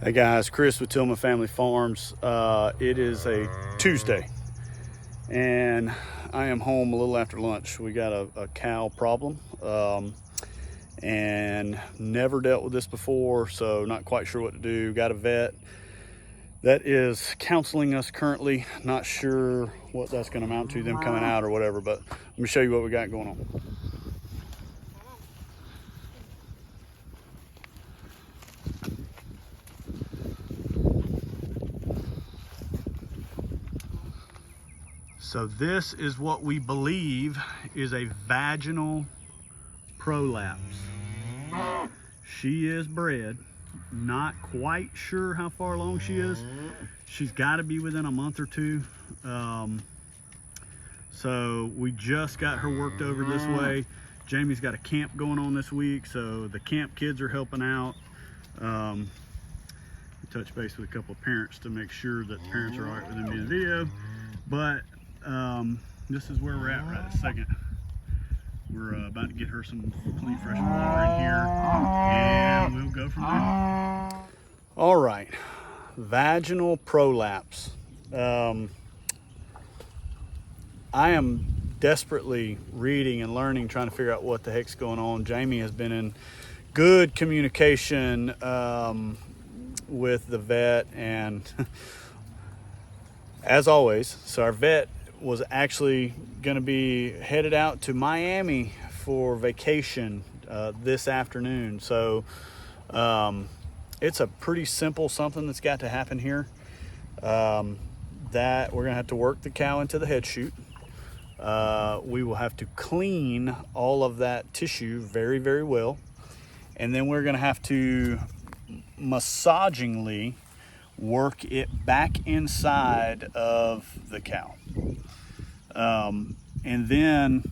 Hey guys, Chris with Tillman Family Farms. It is a Tuesday and I am home a little after lunch. We got a cow problem and never dealt with this before, so not quite sure what to do. Got a vet that is counseling us currently. Not sure what that's going to amount to, them coming out or whatever, but let me show you what we got going on. So this is what we believe is a vaginal prolapse. She is bred. Not quite sure how far along she is. She's got to be within a month or two. So we just got her worked over this way. Jamie's got a camp going on this week, so the camp kids are helping out. We touched base with a couple of parents to make sure that the parents are all right with them being in the video. But this is where we're at right this second. We're about to get her some clean, fresh water in here, and we'll go from there. All right, vaginal prolapse. I am desperately reading and learning, trying to figure out what the heck's going on. Jamie has been in good communication with the vet, and as always, so our vet was actually going to be headed out to Miami for vacation this afternoon. So it's a pretty simple something that's got to happen here. That we're going to have to work the cow into the head chute. We will have to clean all of that tissue very, very well. And then we're going to have to massagingly work it back inside of the cow. And then,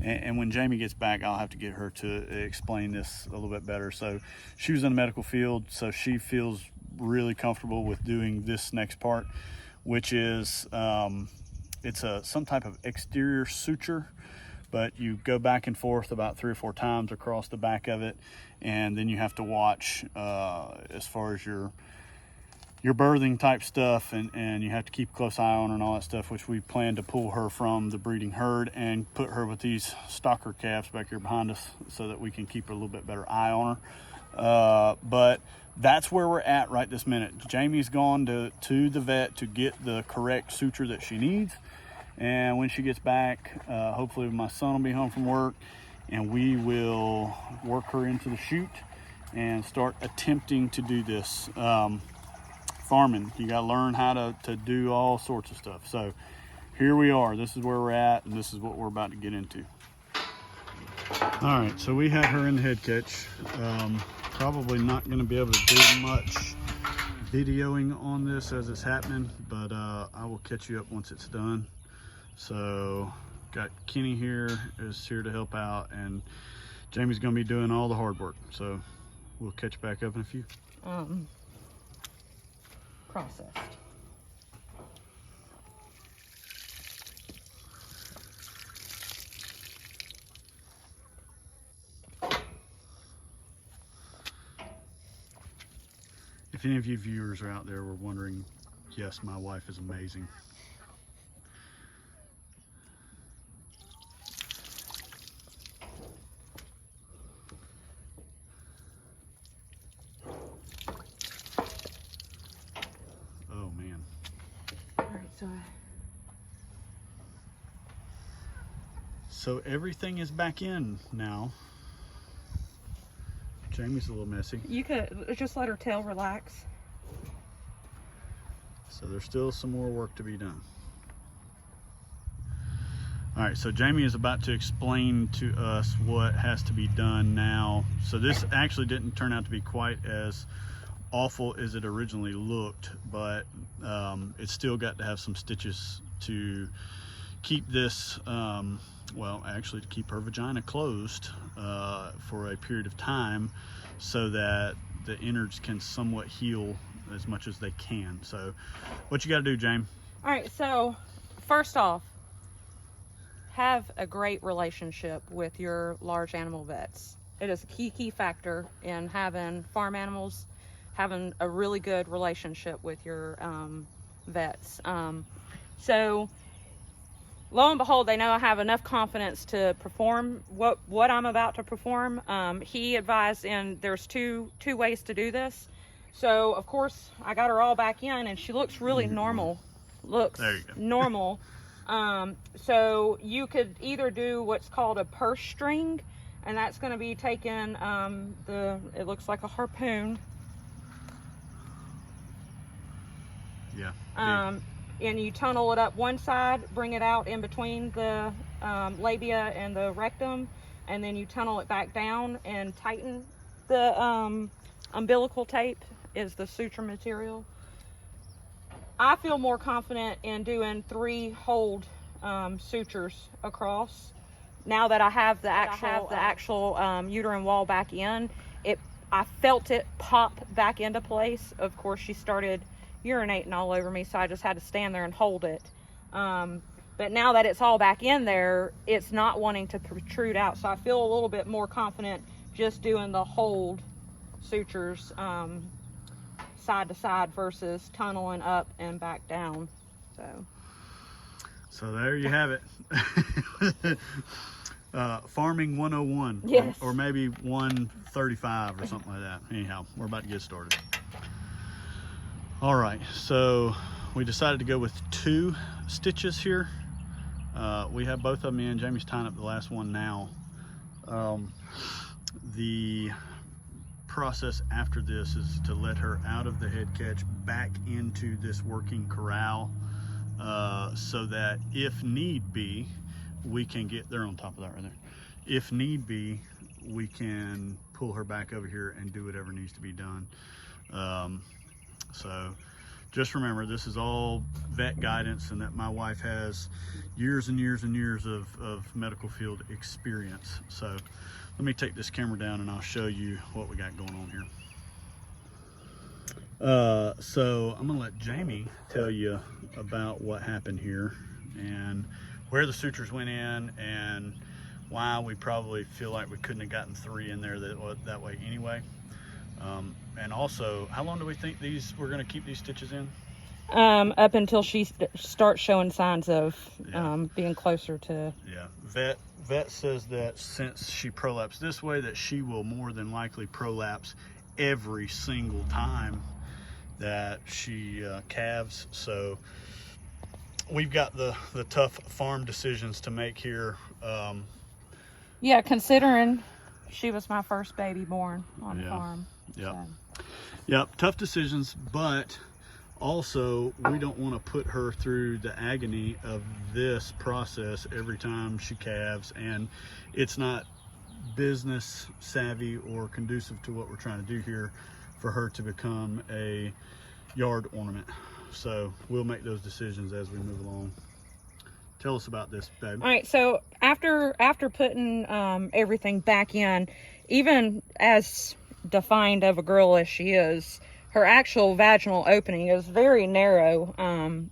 and when Jamie gets back, I'll have to get her to explain this a little bit better. So she was in the medical field, so she feels really comfortable with doing this next part, which is, it's some type of exterior suture, but you go back and forth about 3 or 4 times across the back of it. And then you have to watch as far as your birthing type stuff, and you have to keep a close eye on her and all that stuff, which we plan to pull her from the breeding herd and put her with these stalker calves back here behind us so that we can keep a little bit better eye on her. But that's where we're at right this minute. Jamie's gone to the vet to get the correct suture that she needs, and when she gets back, hopefully my son will be home from work, and we will work her into the chute and start attempting to do this. Farming, you got to learn how to do all sorts of stuff. So here we are. This is where we're at, and this is what we're about to get into. All right, so we have her in the head catch. Probably not going to be able to do much videoing on this as it's happening, but I will catch you up once it's done. So got Kenny here is here to help out, and Jamie's going to be doing all the hard work. So we'll catch back up in a few. Processed. If any of you viewers are out there were wondering, yes, my wife is amazing. So everything is back in now. Jamie's a little messy. You could just let her tail relax. So there's still some more work to be done. All right, so Jamie is about to explain to us what has to be done now. So this actually didn't turn out to be quite as awful as it originally looked, but it's still got to have some stitches to keep this, well, actually to keep her vagina closed for a period of time so that the innards can somewhat heal as much as they can. So what you got to do, Jaime? All right, so first off, have a great relationship with your large animal vets. It is a key factor in having farm animals having a really good relationship with your vets. So lo and behold, they know I have enough confidence to perform what I'm about to perform. He advised, and there's two ways to do this. So of course I got her all back in, and she looks really normal. Looks normal. So you could either do what's called a purse string, and that's going to be taking it looks like a harpoon. Yeah. And you tunnel it up one side, bring it out in between the labia and the rectum, and then you tunnel it back down and tighten. The umbilical tape is the suture material. I feel more confident in doing 3 hold sutures across. Now that I have the actual uterine wall back in, I felt it pop back into place. Of course, she started urinating all over me, so I just had to stand there and hold it. But now that it's all back in there, it's not wanting to protrude out, so I feel a little bit more confident just doing the hold sutures side to side versus tunneling up and back down. So there you have it. Farming 101. Yes. Or maybe 135 or something like that. Anyhow, we're about to get started. All right, so we decided to go with 2 stitches here. We have both of them in. Jamie's tying up the last one now. The process after this is to let her out of the head catch back into this working corral, so that if need be, we can get there on top of that right there. If need be, we can pull her back over here and do whatever needs to be done. So just remember, this is all vet guidance, and that my wife has years and years and years of medical field experience. So let me take this camera down and I'll show you what we got going on here. So I'm gonna let Jamie tell you about what happened here and where the sutures went in and why we probably feel like we couldn't have gotten 3 in there that way anyway. And also, how long do we think we're going to keep these stitches in? Up until she starts showing signs of being closer to. Yeah, vet says that since she prolapsed this way, that she will more than likely prolapse every single time that she calves. So we've got the tough farm decisions to make here. Yeah, considering she was my first baby born on the farm. Yeah. So. Yep, tough decisions, but also we don't want to put her through the agony of this process every time she calves, and it's not business savvy or conducive to what we're trying to do here for her to become a yard ornament. So we'll make those decisions as we move along. Tell us about this, babe. All right, so after putting everything back in, even as defined of a girl as she is, her actual vaginal opening is very narrow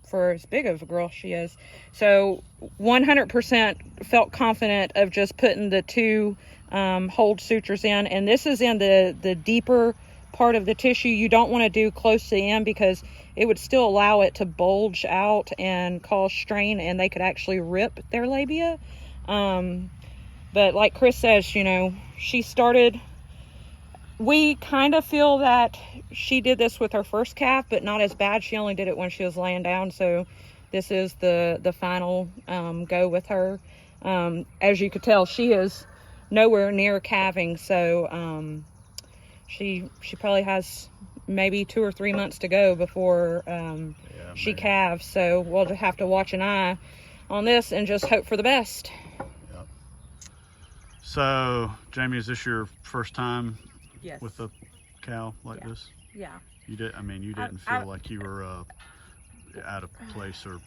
for as big of a girl she is. So 100% felt confident of just putting the 2 hold sutures in, and this is in the deeper part of the tissue. You don't want to do close to the end because it would still allow it to bulge out and cause strain, and they could actually rip their labia. But like Chris says, you know, she started, we kind of feel that she did this with her first calf, but not as bad. She only did it when she was laying down. So this is the final go with her. As you could tell, she is nowhere near calving. So she probably has maybe 2 or 3 months to go before she calves. So we'll just have to watch an eye on this and just hope for the best. Yep. So Jamie, is this your first time Yes. with a cow like this? Yeah. You did. I mean, you didn't feel like you were out of place or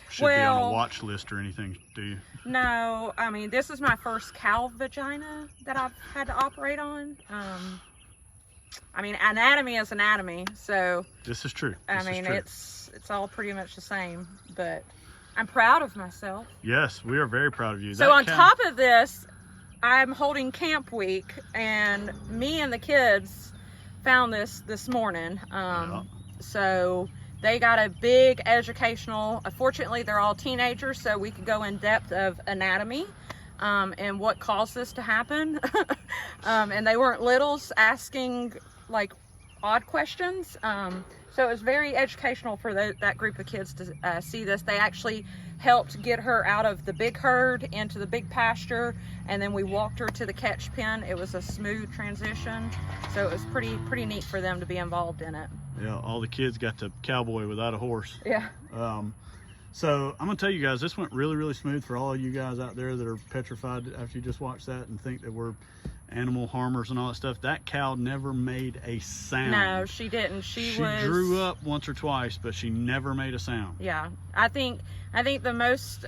should be on a watch list or anything, do you? No, I mean, this is my first cow vagina that I've had to operate on. I mean, anatomy is anatomy, so this is true. I mean, it's all pretty much the same, but I'm proud of myself. Yes, we are very proud of you. So on top of this, I'm holding camp week, and me and the kids found this morning. So they got a big educational, fortunately they're all teenagers, so we could go in depth of anatomy and what caused this to happen. And they weren't littles asking like odd questions. So it was very educational for that group of kids to see this. They actually helped get her out of the big herd into the big pasture, and then we walked her to the catch pen. It was a smooth transition, so it was pretty neat for them to be involved in it. Yeah, all the kids got to cowboy without a horse. Yeah. So I'm gonna tell you guys, this went really smooth for all of you guys out there that are petrified after you just watched that and think that we're animal harmers and all that stuff. That cow never made a sound. No, she didn't. She drew up once or twice, but she never made a sound. Yeah, I think the most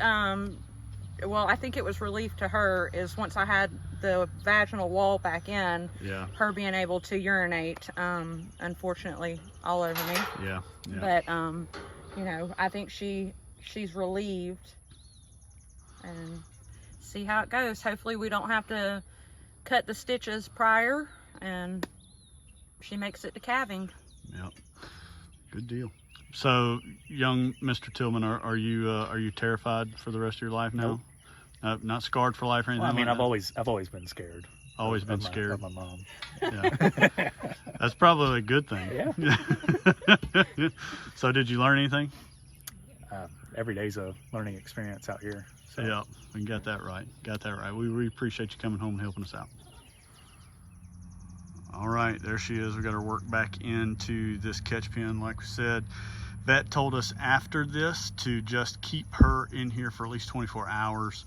well, I think it was relief to her is once I had the vaginal wall back in. Yeah. Her being able to urinate, unfortunately, all over me. Yeah. But you know, I think she's relieved, and see how it goes. Hopefully we don't have to cut the stitches prior, and she makes it to calving. Yep. Good deal. So, young Mr. Tillman, are you terrified for the rest of your life now? Nope. Not scared for life or anything? Well, I mean, like I've always been scared. Always been scared of my mom. Yeah. That's probably a good thing. Yeah. So, did you learn anything? Every day's a learning experience out here. So. Yeah, we got that right. Got that right. We really appreciate you coming home and helping us out. All right, there she is. We got her work back into this catch pen. Like we said, vet told us after this to just keep her in here for at least 24 hours.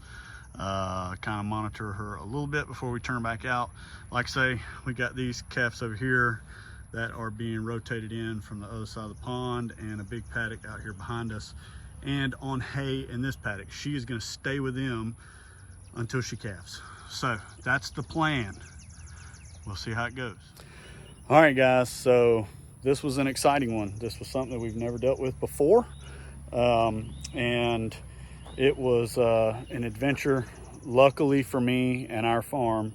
Kind of monitor her a little bit before we turn back out. Like I say, we got these calves over here that are being rotated in from the other side of the pond, and a big paddock out here behind us, and on hay in this paddock. She is going to stay with them until she calves. So that's the plan. We'll see how it goes. All right, guys, so this was an exciting one. This was something that we've never dealt with before, and it was an adventure. Luckily for me and our farm,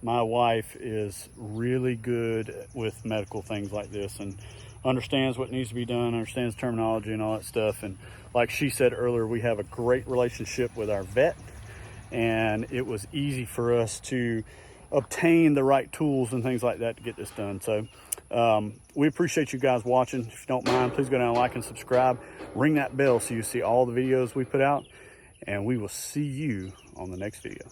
my wife is really good with medical things like this and understands what needs to be done, understands terminology and all that stuff. And like she said earlier, we have a great relationship with our vet, and it was easy for us to obtain the right tools and things like that to get this done. So we appreciate you guys watching. If you don't mind, please go down and like and subscribe. Ring that bell so you see all the videos we put out, and we will see you on the next video.